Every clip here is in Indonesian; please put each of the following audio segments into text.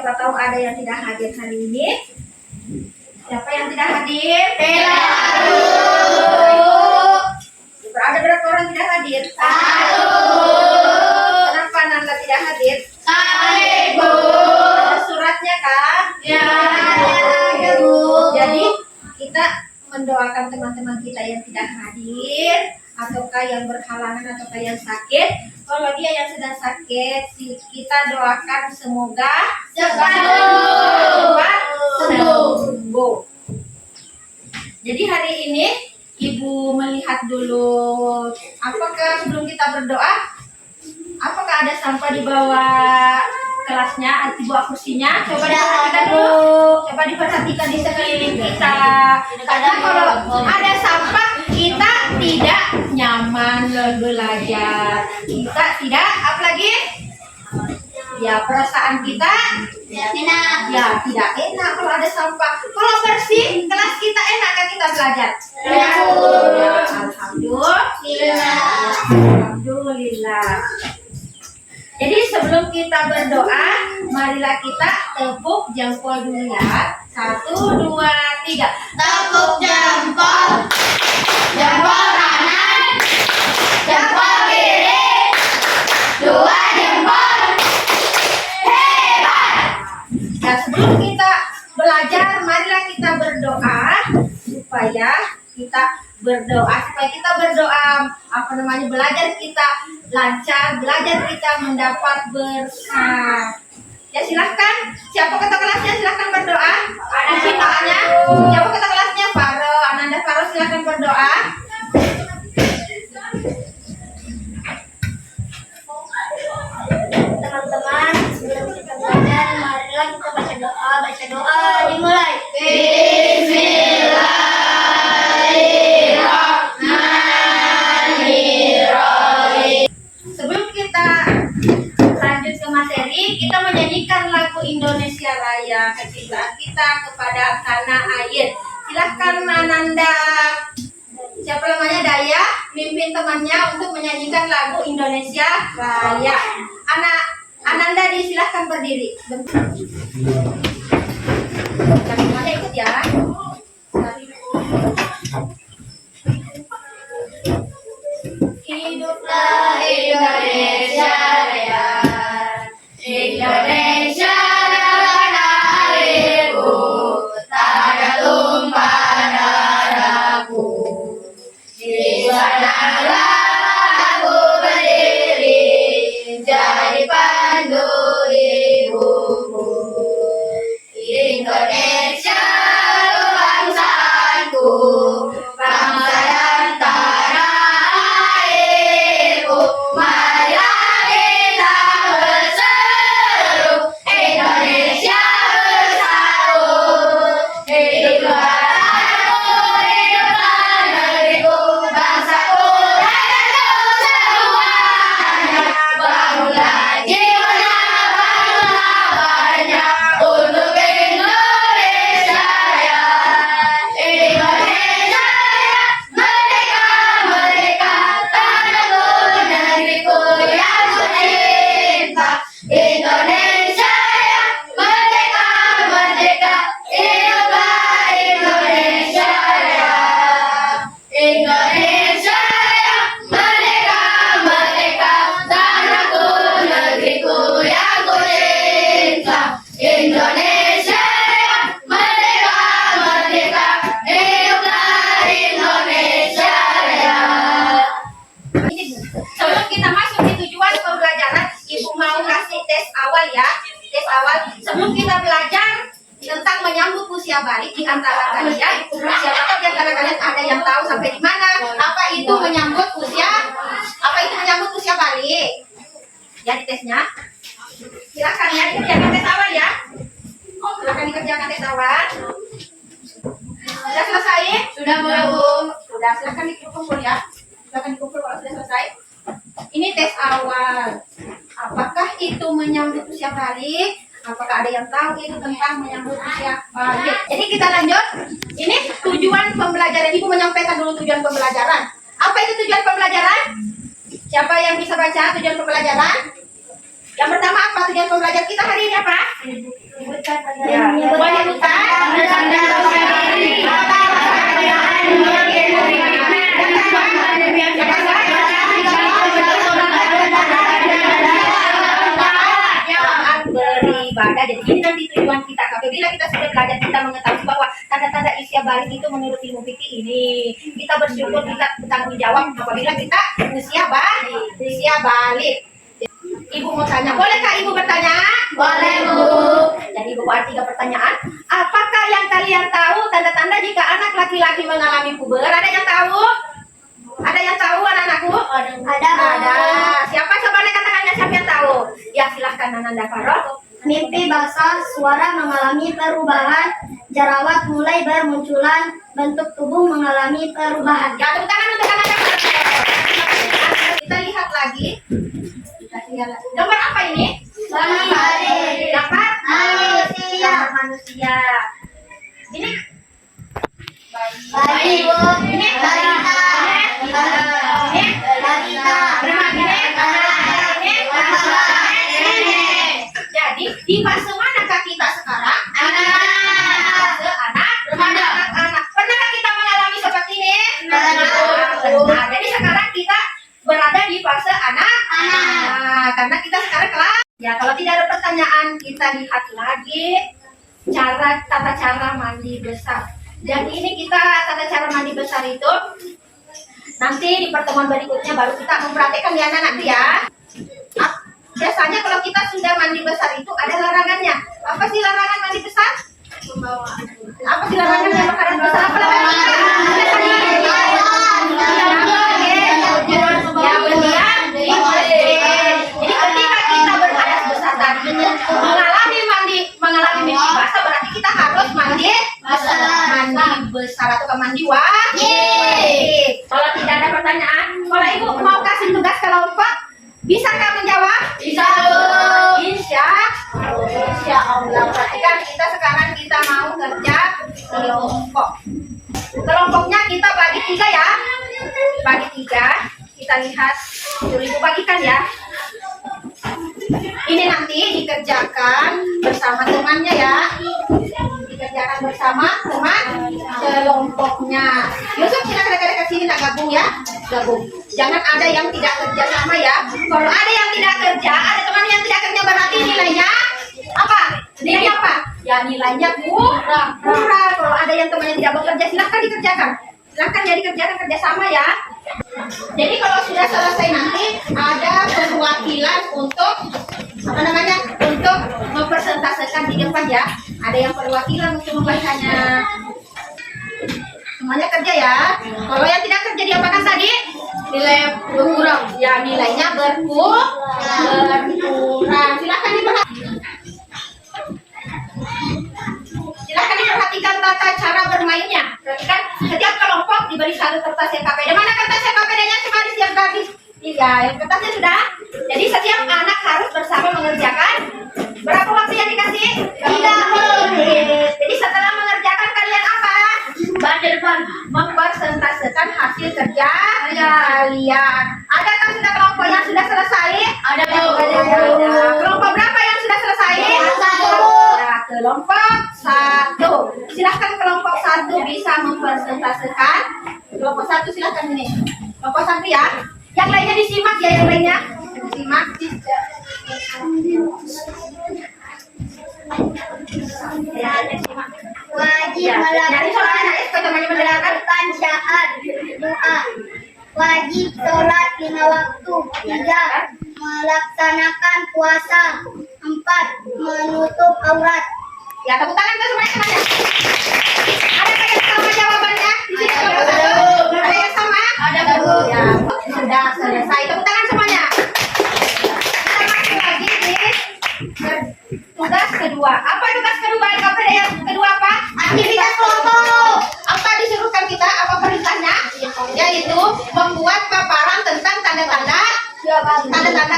siapa tahu ada yang tidak hadir hari ini. Siapa yang tidak hadir? Bella. Ada berapa orang tidak hadir? 1. Kenapa Nanda tidak hadir? Ibu. Ada suratnya kan? Ya, ada Bu. Jadi kita mendoakan teman-teman kita yang tidak hadir, ataukah yang berhalangan, ataukah yang sakit. Kalau dia yang sedang sakit, kita doakan semoga Cepat sembuh. Jadi hari ini Ibu melihat dulu, apakah sebelum kita berdoa, apakah ada sampah di bawah kelasnya, di bawah kursinya? Coba diperhatikan dulu, coba diperhatikan di sekeliling kita. Karena kalau ada sampah, kita tidak nyaman belajar. Kita tidak, apalagi? Ya, perasaan kita Enak. ya tidak enak kalau ada sampah. Kalau bersih, kelas kita enak kan kita belajar? Ya. Alhamdulillah. Jadi sebelum kita berdoa, marilah kita tepuk jempol dulu ya. 1, 2, 3. Tepuk jempol. Jempol kanan. Jempol kiri. 2 jempol. Hebat. Nah, sebelum kita belajar, marilah kita berdoa supaya kita berdoa belajar kita lancar, belajar kita mendapat berkah. Ya silahkan, siapa kata kelasnya silahkan berdoa. Ada doanya. Siapa kata kelasnya? Faro, Ananda Faro silahkan berdoa. Teman-teman, sebelum kita belajar, marilah kita baca doa. Dimulai. Bismillahirrahmanirrahim. Sebelum kita lanjut ke materi, kita menyanyikan lagu Indonesia Raya kita kepada tanah air. Silahkan Ananda, siapa namanya, Daya, mimpin temannya untuk menyanyikan lagu Indonesia Raya. Ananda disilahkan berdiri. Yang semuanya ikut ya. Hiduplah Indonesia Raya. Indonesia tanah airku, tanah tumpah darahku. Di sanalah aku berdiri, jadi pandu ibuku. Indonesia bangsaku, bangsa dan tanah airku. Marilah kita berseru, Indonesia bersatu. Hiduplah negeriku, bangsaku dan semuanya. Bangunlah jiwanya, bangunlah banyak untuk Indonesia Raya. Indonesia Raya, merdeka, merdeka, tanahku, negeriku yang ku cinta. Indonesia Raya, merdeka, merdeka, hiduplah Indonesia Raya. Indonesia Raya, merdeka, merdeka, tanahku, negeriku yang ku cinta. Indonesia Raya, merdeka, merdeka, hiduplah Indonesia Raya. Sebelum kita masuk di tujuan pembelajaran, Ibu mau kasih tes awal ya. Tes awal sebelum kita belajar tentang menyambut usia balik di antara kalian. Siapa tahu di antara kalian ada yang tahu sampai di mana? Apa itu menyambut usia? Apa itu menyambut usia balik? Ya di tesnya. Silakan ya dikerjakan tes awal ya. Silakan dikerjakan tes awal. Sudah selesai? Sudah, Bu. Sudah, silakan dikumpul ya. Silakan dikumpul kalau sudah selesai. Ini tes awal. Apakah itu menyambut usia balik? Apakah ada yang tahu itu tentang menyambut usia balik? Jadi kita lanjut. Ini tujuan pembelajaran. Ibu menyampaikan dulu tujuan pembelajaran. Apa itu tujuan pembelajaran? Siapa yang bisa baca tujuan pembelajaran? Yang pertama apa tujuan pembelajaran kita hari ini apa? Ya, menyebutkan tanda-tanda berdiri. Beribadah. Jadi ini nanti tujuan kita. Apabila kita sudah belajar, kita mengetahui bahwa tanda-tanda isya balik itu menurut ilmu fikih ini. Kita bersyukur, kita bertanggung jawab apabila kita usia balik. Ibu mau tanya, bolehkah ibu bertanya? Boleh, Bu. Jadi ibu buat 3 pertanyaan. Apakah yang kalian tahu tanda-tanda jika anak laki-laki mengalami puber? Ada yang tahu? Ada yang tahu anak-anakku? Ada. Siapa coba lihat tangannya, siapa yang tahu? Ya silahkan Ananda Faroh. Mimpi basah, suara mengalami perubahan, jerawat mulai bermunculan, bentuk tubuh mengalami perubahan. Ya tepuk tangan untuk Ananda Faroh. Kita lihat lagi. Gambar apa ini? Gambar manusia. Manusia. Ini Bayi, Bu. Ini Balita. Ini Balita. Jadi di fase manakah kita sekarang? Fase anak. Pernahkah kita mengalami seperti ini? Pernah. Jadi sekarang kita berada di fase anak. Nah, karena kita sekarang kelas. Ya kalau tidak ada pertanyaan, kita lihat lagi tata cara mandi besar. Jadi ini kita tata cara mandi besar itu nanti di pertemuan berikutnya baru kita mempraktekkan ya nanti ya. Biasanya kalau kita sudah mandi besar itu ada larangannya. Apa sih larangan mandi besar? Apa sih larangan yang makanan besar? Apa larangannya? Ya berdiam. Jadi ketika kita berhadas besar tadi mengalami mimpi basah, berarti kita harus mandi besar atau mandi wajib. Kalau tidak ada pertanyaan, kalau ibu mau kasih tugas kelompok, bisakah menjawab? Bisa. Insya Allah. Perhatikan kita sekarang kita mau kerja kelompok. Kelompoknya kita bagi 3 ya. Bagi 3. Kita lihat dulu ibu bagikan ya. Ini nanti dikerjakan bersama temannya ya. Dikerjakan bersama teman kelompoknya. Yusuf kita ke sini nak gabung ya. Gabung. Jangan ada yang tidak kerja sama ya. Kalau ada yang tidak kerja, ada teman yang tidak kerja, berarti nilainya apa? Nilainya apa? Ya nilainya kurang. Kalau ada yang teman yang tidak bekerja, silahkan dikerjakan. Silahkan ya dikerjakan kerjasama ya. Jadi kalau sudah selesai nanti ada perwakilan untuk untuk mempresentasekan di depan ya. Ada yang perwakilan untuk membacanya. Semuanya kerja ya. Kalau yang tidak kerja diapakan tadi? Nilai berkurang. Ya nilainya berkurang. Silakan diperhatikan tata cara bermainnya. Perhatikan setiap kelompok diberi 1 kertas LKPD. Mana kertas LKPD-nya? Coba disiap garis. Iya, yang kertasnya sudah. Jadi setiap anak harus bersama mengerjakan. Berapa waktu yang dikasih? 3 menit. Jadi setelah mengerjakan kalian apa? Mempresentasekan hasil kerja kalian. Adakah sudah kelompok yang sudah selesai? Ada. Kelompok berapa yang sudah selesai? 1. Ya, kelompok 1. Silahkan kelompok 1 bisa mempresentasekan. Kelompok 1 silahkan ini. Kelompok 1 ya. Yang lainnya disimak ya, yang lainnya. Disimak. Ya, disimak. Wajib melakukan syahadat doa. Wajib sholat 5 waktu. 3. Melaksanakan puasa. 4. Menutup aurat. Ya, tepuk tangan ke semuanya. Adakah yang sama jawabannya? Di sini ada yang sama? Ada, Bu. Ya, sudah selesai. Tepuk tangan semuanya. Kita masuk lagi di tugas kedua. Apa tugas kedua? Yang kedua apa? Aktivitas kelompok. Apa disuruhkan kita? Apa perintahnya? Yaitu membuat paparan tentang tanda-tanda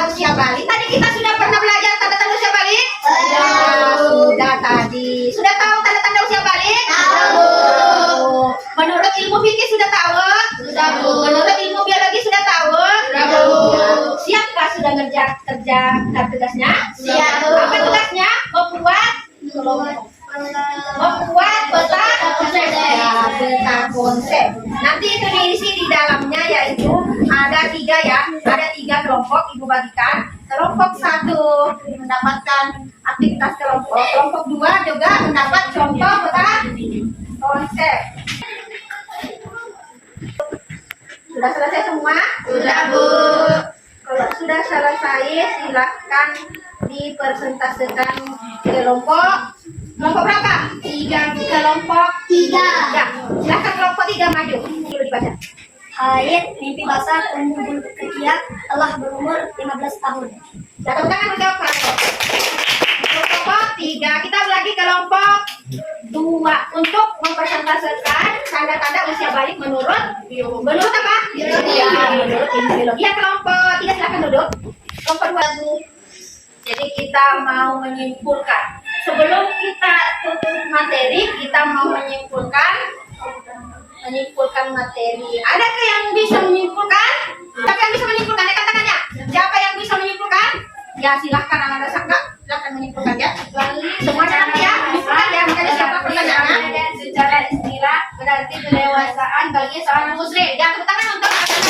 usia balik. Tadi kita sudah pernah belajar tanda-tanda usia balik? Sudah tadi. Sudah tahu tanda-tanda usia balik? Tahu. Menurut ilmu fikih sudah tahu? Sudah, Bu. Menurut ilmu biologi sudah tahu? Sudah, Bu. Siapkah sudah kerja tugasnya? Siap. Apa tugasnya? Membuat tiga ya, ada 3 kelompok ibu bagikan. Kelompok 1 mendapatkan aktivitas kelompok, kelompok 2 juga mendapat contoh konsep. Sudah selesai semua? Sudah, Bu. Kalau sudah selesai, silahkan dipresentasikan kelompok berapa? 3. Kelompok 3. Ya, silahkan kelompok 3 maju. Dulu dibaca. Haid, mimpi basah, tumbuh bulu ketiak, telah berumur 15 tahun. Tepuk tangan untuk kelompok 3. Kita lagi kelompok 2 untuk mempresentasikan tanda-tanda usia balik menurut apa? Menurut biologi. Ya, kelompok 3 silakan duduk. Kelompok 2. Jadi kita mau menyimpulkan. Sebelum kita tutup materi, kita mau menyimpulkan materi. Adakah yang bisa menyimpulkan? Siapa yang bisa menyimpulkan? Angkat tangannya. Siapa yang bisa menyimpulkan? Ya, silahkan anak-anak sangka. Silahkan menyimpulkan ya. Semua nanti ya. Menyimpulkan ya. Makanya siapa pertanyaannya? Dan secara istilah berarti kedewasaan bagi seorang muslim. Ya, tepuk tangan untuk anak-anak.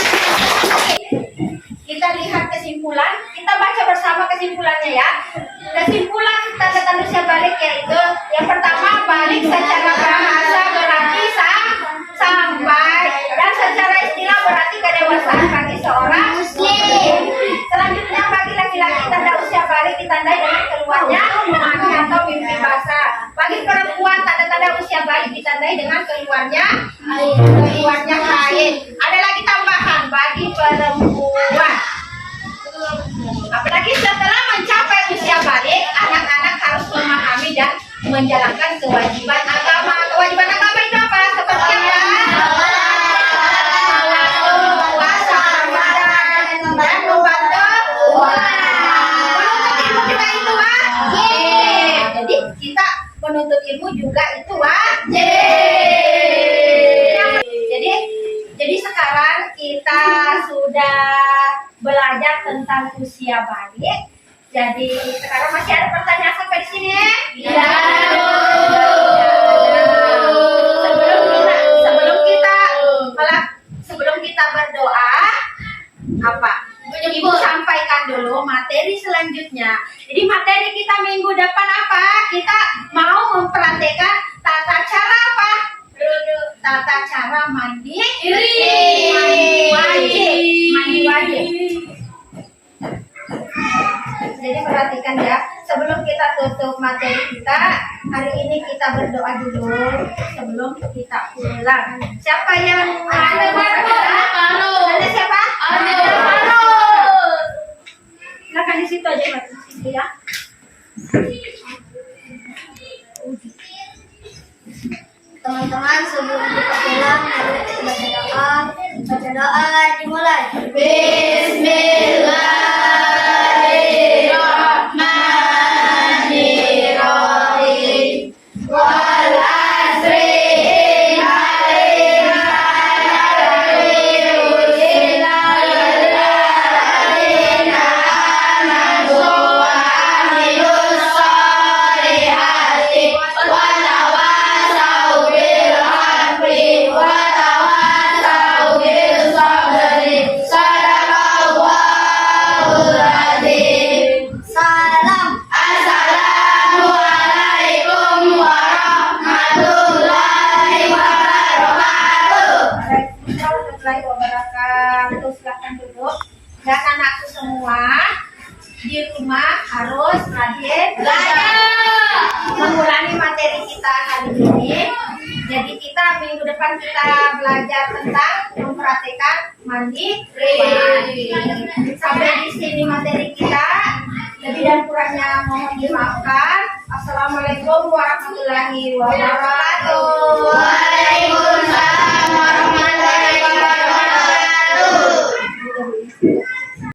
Kita lihat kesimpulan. Kita baca bersama kesimpulannya ya. Kesimpulan tanda-tanda usia balik yaitu yang pertama, balik secara bahasa berarti sampai, dan secara istilah berarti kedewasaan bagi seorang muslim. Selanjutnya bagi laki-laki tanda usia balik ditandai dengan keluarnya mani atau mimpi basah. Bagi perempuan tanda-tanda usia balik ditandai dengan keluarnya haid. Ada lagi tambahan bagi perempuan. Apalagi setelah mencapai usia balik, anak-anak harus memahami dan menjalankan kewajiban agama. Kewajiban agama itu apa? Seperti apa? Puasa, Ramadan, dan membantu menuntut ilmu juga itu wajib. Jadi kita menuntut ilmu juga itu wajib. Jadi sekarang kita sudah belajar tentang usia balik. Jadi sekarang masih ada pertanyaan sampai di sini? Iya. Sebelum kita berdoa, apa? Ibu sampaikan dulu materi selanjutnya. Jadi materi kita minggu depan apa? Kita mau mempraktekkan tata cara apa? Tata cara mandi wajib. Jadi perhatikan ya, sebelum kita tutup materi kita, hari ini kita berdoa dulu sebelum kita pulang. Siapa yang ada Ada siapa? Silakan di situ aja, Mas. Di situ ya. Teman-teman, sebelum kita pulang, mari kita baca doa. Baca doa dimulai. Bismillahirrahmanirrahim. Wal asri Silakan duduk. Dan anakku semua di rumah harus rajin mengulangi materi kita hari ini. Jadi kita minggu depan kita belajar tentang mempraktekkan mandi. Sampai di sini materi kita. Lebih dan kurangnya mohon dimaafkan. Assalamualaikum warahmatullahi wabarakatuh. Waalaikumsalam warahmatullahi wabarakatuh.